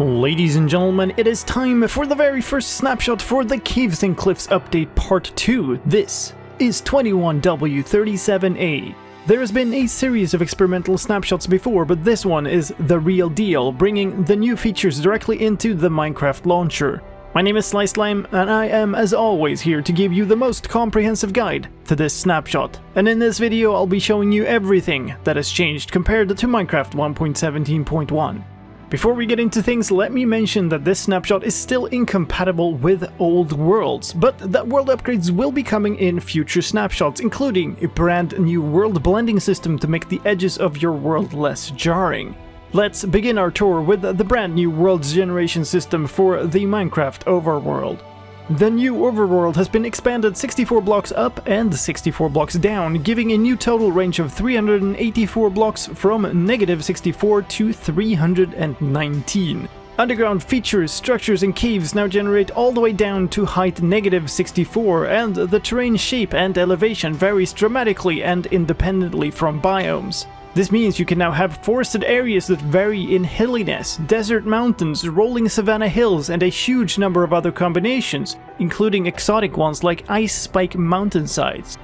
Ladies and gentlemen, it is time for the very first snapshot for the Caves and Cliffs Update Part 2. This is 21w37a. There has been a series of experimental snapshots before, but this one is the real deal, bringing the new features directly into the Minecraft launcher. My name is slicedlime, and I am, as always, here to give you the most comprehensive guide to this snapshot. And in this video, I'll be showing you everything that has changed compared to Minecraft 1.17.1. Before we get into things, let me mention that this snapshot is still incompatible with old worlds, but that world upgrades will be coming in future snapshots, including a brand new world blending system to make the edges of your world less jarring. Let's begin our tour with the brand new worlds generation system for the Minecraft overworld. The new overworld has been expanded 64 blocks up and 64 blocks down, giving a new total range of 384 blocks from -64 to 319. Underground features, structures and caves now generate all the way down to height -64, and the terrain shape and elevation varies dramatically and independently from biomes. This means you can now have forested areas that vary in hilliness, desert mountains, rolling savanna hills, and a huge number of other combinations, including exotic ones like ice spike mountainsides.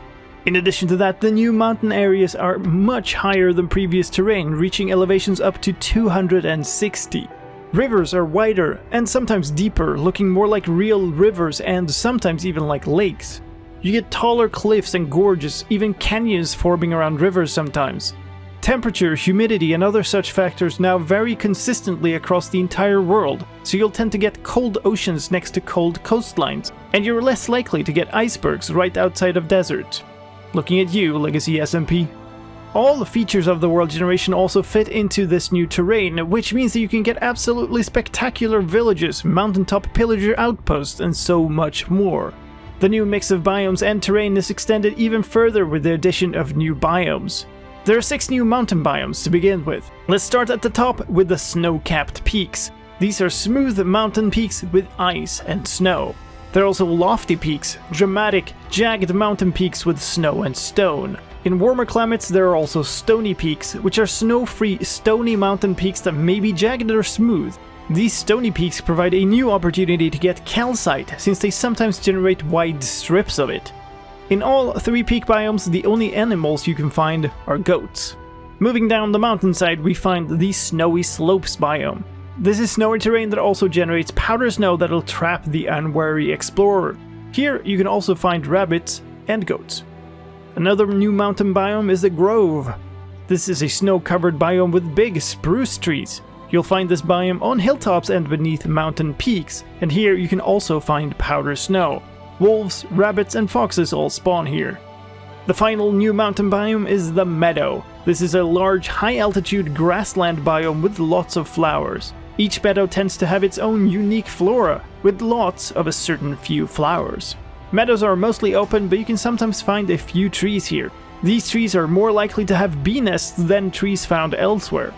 In addition to that, the new mountain areas are much higher than previous terrain, reaching elevations up to 260. Rivers are wider and sometimes deeper, looking more like real rivers and sometimes even like lakes. You get taller cliffs and gorges, even canyons forming around rivers sometimes. Temperature, humidity, and other such factors now vary consistently across the entire world, so you'll tend to get cold oceans next to cold coastlines, and you're less likely to get icebergs right outside of deserts. Looking at you, Legacy SMP. All the features of the world generation also fit into this new terrain, which means that you can get absolutely spectacular villages, mountaintop pillager outposts, and so much more. The new mix of biomes and terrain is extended even further with the addition of new biomes. There are 6 new mountain biomes to begin with. Let's start at the top with the snow-capped peaks. These are smooth mountain peaks with ice and snow. There are also lofty peaks, dramatic, jagged mountain peaks with snow and stone. In warmer climates, there are also stony peaks, which are snow-free, stony mountain peaks that may be jagged or smooth. These stony peaks provide a new opportunity to get calcite, since they sometimes generate wide strips of it. In all 3 peak biomes, the only animals you can find are goats. Moving down the mountainside, we find the snowy slopes biome. This is snowy terrain that also generates powder snow that'll trap the unwary explorer. Here you can also find rabbits and goats. Another new mountain biome is the Grove. This is a snow-covered biome with big spruce trees. You'll find this biome on hilltops and beneath mountain peaks, and here you can also find powder snow. Wolves, rabbits, and foxes all spawn here. The final new mountain biome is the Meadow. This is a large, high-altitude grassland biome with lots of flowers. Each meadow tends to have its own unique flora, with lots of a certain few flowers. Meadows are mostly open, but you can sometimes find a few trees here. These trees are more likely to have bee nests than trees found elsewhere.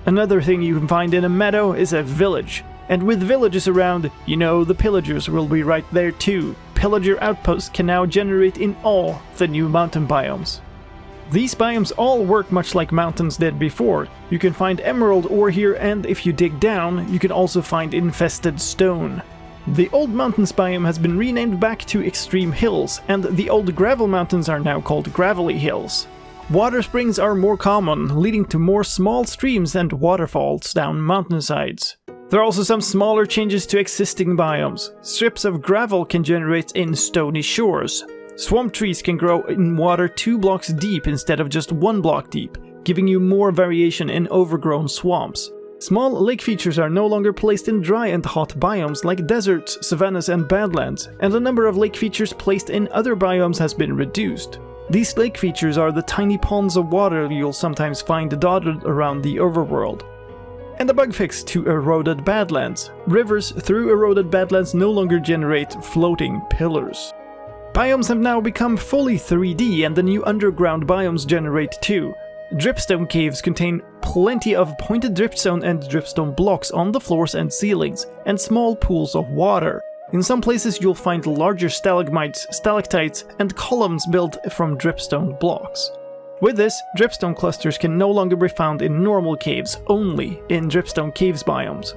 Another thing you can find in a meadow is a village. And with villages around, you know the pillagers will be right there too. Pillager outposts can now generate in all the new mountain biomes. These biomes all work much like mountains did before. You can find emerald ore here, and if you dig down, you can also find infested stone. The old mountains biome has been renamed back to Extreme Hills, and the old gravel mountains are now called Gravelly Hills. Water springs are more common, leading to more small streams and waterfalls down mountainsides. There are also some smaller changes to existing biomes. Strips of gravel can generate in stony shores. Swamp trees can grow in water 2 blocks deep instead of just 1 block deep, giving you more variation in overgrown swamps. Small lake features are no longer placed in dry and hot biomes like deserts, savannas, and badlands, and the number of lake features placed in other biomes has been reduced. These lake features are the tiny ponds of water you'll sometimes find dotted around the overworld. And a bug fix to eroded badlands. Rivers through eroded badlands no longer generate floating pillars. Biomes have now become fully 3D, and the new underground biomes generate too. Dripstone caves contain plenty of pointed dripstone and dripstone blocks on the floors and ceilings, and small pools of water. In some places you'll find larger stalagmites, stalactites, and columns built from dripstone blocks. With this, dripstone clusters can no longer be found in normal caves, only in dripstone caves biomes.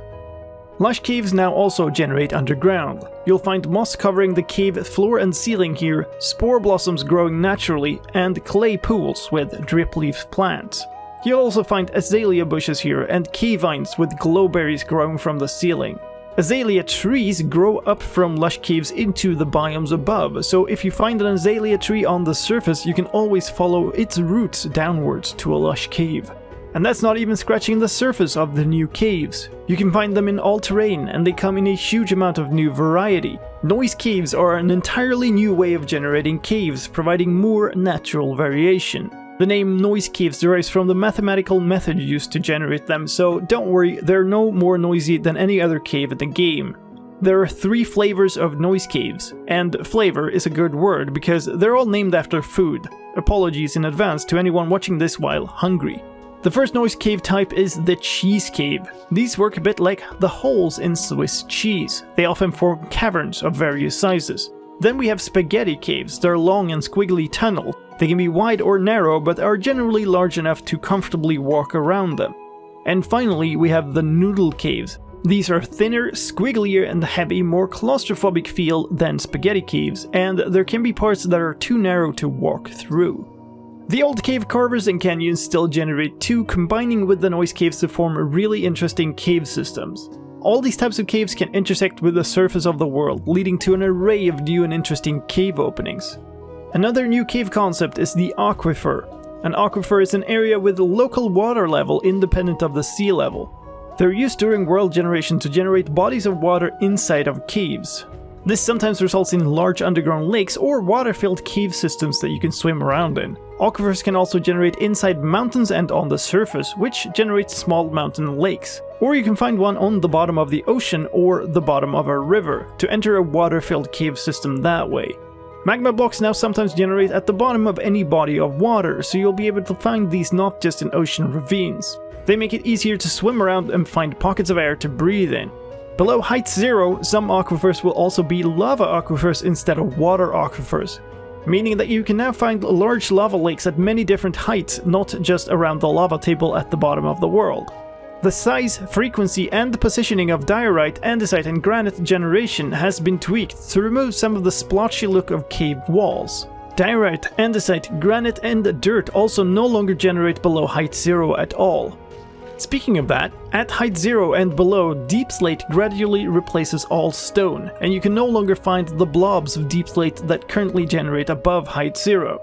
Lush caves now also generate underground. You'll find moss covering the cave floor and ceiling here, spore blossoms growing naturally, and clay pools with dripleaf plants. You'll also find azalea bushes here and cave vines with glowberries growing from the ceiling. Azalea trees grow up from lush caves into the biomes above, so if you find an azalea tree on the surface, you can always follow its roots downwards to a lush cave. And that's not even scratching the surface of the new caves. You can find them in all terrain, and they come in a huge amount of new variety. Noise caves are an entirely new way of generating caves, providing more natural variation. The name noise caves derives from the mathematical method used to generate them, so don't worry, they're no more noisy than any other cave in the game. There are 3 flavors of noise caves, and flavor is a good word because they're all named after food. Apologies in advance to anyone watching this while hungry. The first noise cave type is the cheese cave. These work a bit like the holes in Swiss cheese. They often form caverns of various sizes. Then we have spaghetti caves. They're long and squiggly tunnel. They can be wide or narrow, but are generally large enough to comfortably walk around them. And finally, we have the noodle caves. These are thinner, squigglier and have a more claustrophobic feel than spaghetti caves, and there can be parts that are too narrow to walk through. The old cave carvers and canyons still generate too, combining with the noise caves to form really interesting cave systems. All these types of caves can intersect with the surface of the world, leading to an array of new and interesting cave openings. Another new cave concept is the aquifer. An aquifer is an area with a local water level independent of the sea level. They're used during world generation to generate bodies of water inside of caves. This sometimes results in large underground lakes or water-filled cave systems that you can swim around in. Aquifers can also generate inside mountains and on the surface, which generates small mountain lakes. Or you can find one on the bottom of the ocean or the bottom of a river to enter a water-filled cave system that way. Magma blocks now sometimes generate at the bottom of any body of water, so you'll be able to find these not just in ocean ravines. They make it easier to swim around and find pockets of air to breathe in. Below height 0, some aquifers will also be lava aquifers instead of water aquifers, meaning that you can now find large lava lakes at many different heights, not just around the lava table at the bottom of the world. The size, frequency, and positioning of diorite, andesite, and granite generation has been tweaked to remove some of the splotchy look of cave walls. Diorite, andesite, granite, and dirt also no longer generate below height 0 at all. Speaking of that, at height 0 and below, deep slate gradually replaces all stone, and you can no longer find the blobs of deep slate that currently generate above height 0.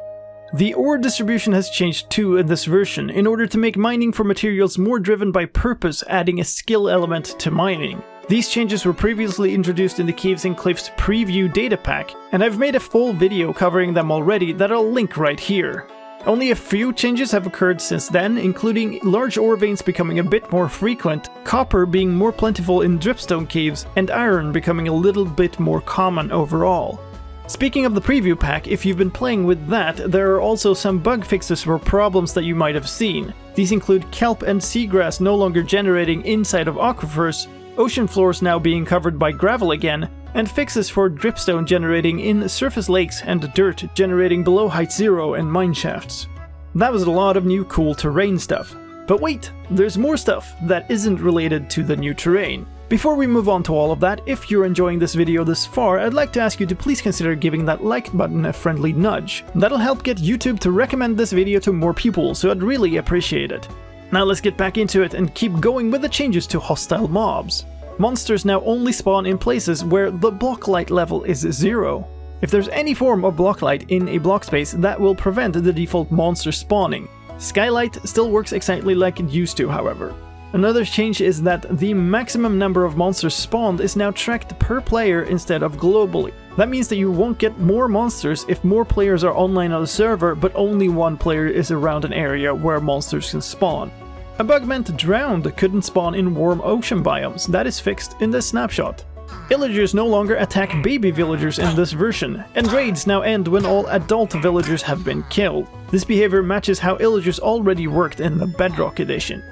The ore distribution has changed too in this version, in order to make mining for materials more driven by purpose, adding a skill element to mining. These changes were previously introduced in the Caves and Cliffs preview data pack, and I've made a full video covering them already that I'll link right here. Only a few changes have occurred since then, including large ore veins becoming a bit more frequent, copper being more plentiful in dripstone caves, and iron becoming a little bit more common overall. Speaking of the preview pack, if you've been playing with that, there are also some bug fixes for problems that you might have seen. These include kelp and seagrass no longer generating inside of aquifers, ocean floors now being covered by gravel again, and fixes for dripstone generating in surface lakes and dirt generating below height 0 and mine shafts. That was a lot of new cool terrain stuff. But wait, there's more stuff that isn't related to the new terrain. Before we move on to all of that, if you're enjoying this video this far, I'd like to ask you to please consider giving that like button a friendly nudge. That'll help get YouTube to recommend this video to more people, so I'd really appreciate it. Now let's get back into it and keep going with the changes to hostile mobs. Monsters now only spawn in places where the block light level is 0. If there's any form of block light in a block space, that will prevent the default monster spawning. Skylight still works exactly like it used to, however. Another change is that the maximum number of monsters spawned is now tracked per player instead of globally. That means that you won't get more monsters if more players are online on the server, but only one player is around an area where monsters can spawn. A bug meant drowned couldn't spawn in warm ocean biomes. That is fixed in this snapshot. Villagers no longer attack baby villagers in this version, and raids now end when all adult villagers have been killed. This behavior matches how villagers already worked in the Bedrock edition.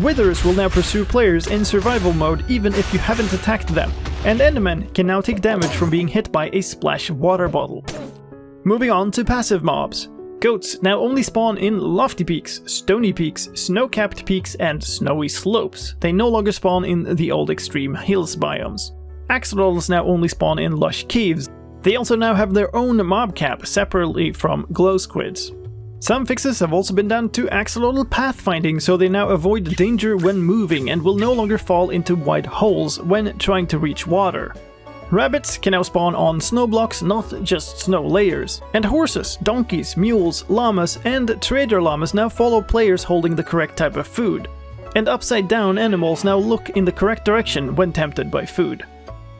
Withers will now pursue players in survival mode even if you haven't attacked them, and Endermen can now take damage from being hit by a splash water bottle. Moving on to passive mobs. Goats now only spawn in lofty peaks, stony peaks, snow-capped peaks, and snowy slopes. They no longer spawn in the old extreme hills biomes. Axolotls now only spawn in lush caves. They also now have their own mob cap, separately from glow squids. Some fixes have also been done to axolotl pathfinding, so they now avoid danger when moving and will no longer fall into wide holes when trying to reach water. Rabbits can now spawn on snow blocks, not just snow layers. And horses, donkeys, mules, llamas, and trader llamas now follow players holding the correct type of food. And upside down animals now look in the correct direction when tempted by food.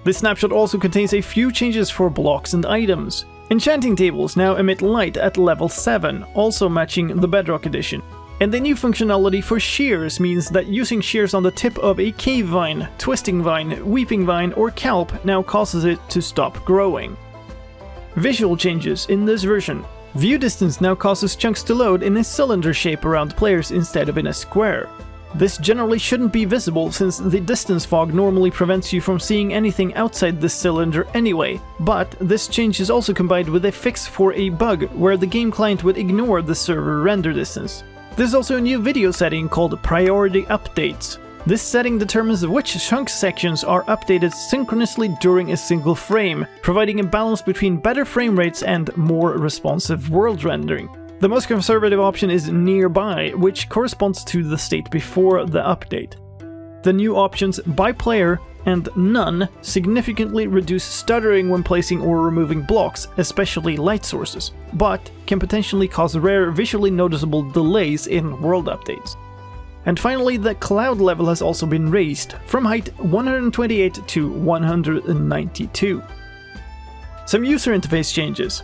This snapshot also contains a few changes for blocks and items. Enchanting tables now emit light at level 7, also matching the Bedrock edition. And the new functionality for shears means that using shears on the tip of a cave vine, twisting vine, weeping vine, or kelp now causes it to stop growing. Visual changes in this version. View distance now causes chunks to load in a cylinder shape around players instead of in a square. This generally shouldn't be visible since the distance fog normally prevents you from seeing anything outside this cylinder anyway, but this change is also combined with a fix for a bug where the game client would ignore the server render distance. There's also a new video setting called Priority Updates. This setting determines which chunk sections are updated synchronously during a single frame, providing a balance between better frame rates and more responsive world rendering. The most conservative option is Nearby, which corresponds to the state before the update. The new options By Player and None significantly reduce stuttering when placing or removing blocks, especially light sources, but can potentially cause rare visually noticeable delays in world updates. And finally, the cloud level has also been raised, from height 128 to 192. Some user interface changes.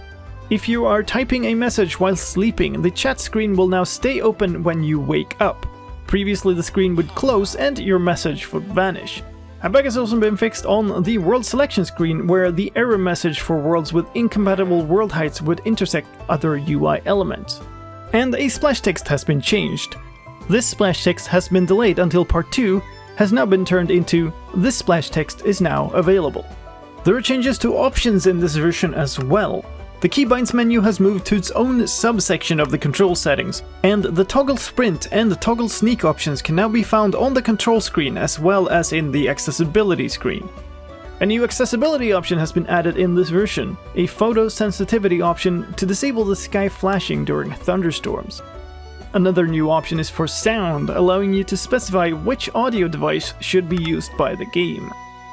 If you are typing a message while sleeping, the chat screen will now stay open when you wake up. Previously the screen would close and your message would vanish. A bug has also been fixed on the world selection screen, where the error message for worlds with incompatible world heights would intersect other UI elements. And a splash text has been changed. This splash text has been delayed until part 2, has now been turned into "This splash text is now available." There are changes to options in this version as well. The keybinds menu has moved to its own subsection of the control settings, and the toggle sprint and toggle sneak options can now be found on the control screen as well as in the accessibility screen. A new accessibility option has been added in this version, a photo sensitivity option to disable the sky flashing during thunderstorms. Another new option is for sound, allowing you to specify which audio device should be used by the game.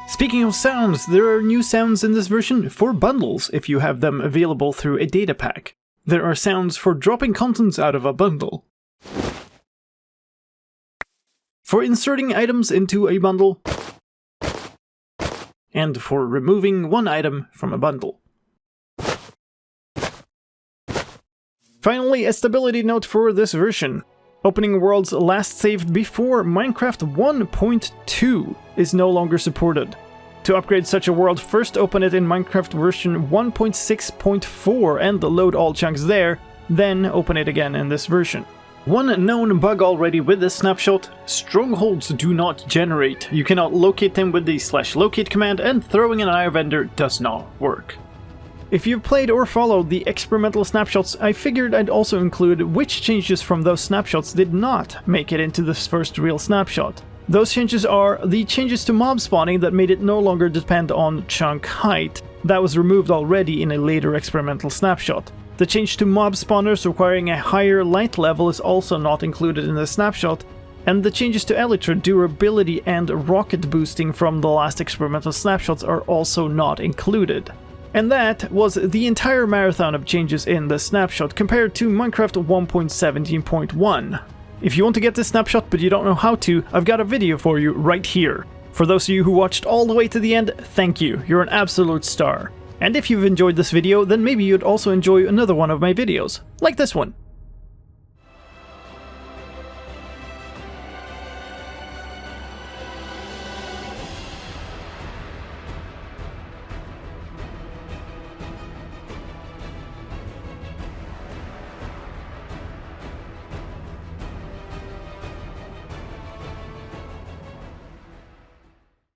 Speaking of sounds, there are new sounds in this version for bundles if you have them available through a data pack. There are sounds for dropping contents out of a bundle, for inserting items into a bundle, and for removing one item from a bundle. Finally, a stability note for this version. Opening worlds last saved before Minecraft 1.2 is no longer supported. To upgrade such a world, first open it in Minecraft version 1.6.4 and load all chunks there, then open it again in this version. One known bug already with this snapshot: strongholds do not generate. You cannot locate them with the /locate command, and throwing an IR vendor does not work. If you've played or followed the experimental snapshots, I figured I'd also include which changes from those snapshots did not make it into this first real snapshot. Those changes are the changes to mob spawning that made it no longer depend on chunk height. That was removed already in a later experimental snapshot. The change to mob spawners requiring a higher light level is also not included in the snapshot, and the changes to elytra durability and rocket boosting from the last experimental snapshots are also not included. And that was the entire marathon of changes in the snapshot compared to Minecraft 1.17.1. If you want to get this snapshot but you don't know how to, I've got a video for you right here. For those of you who watched all the way to the end, thank you, you're an absolute star. And if you've enjoyed this video, then maybe you'd also enjoy another one of my videos, like this one.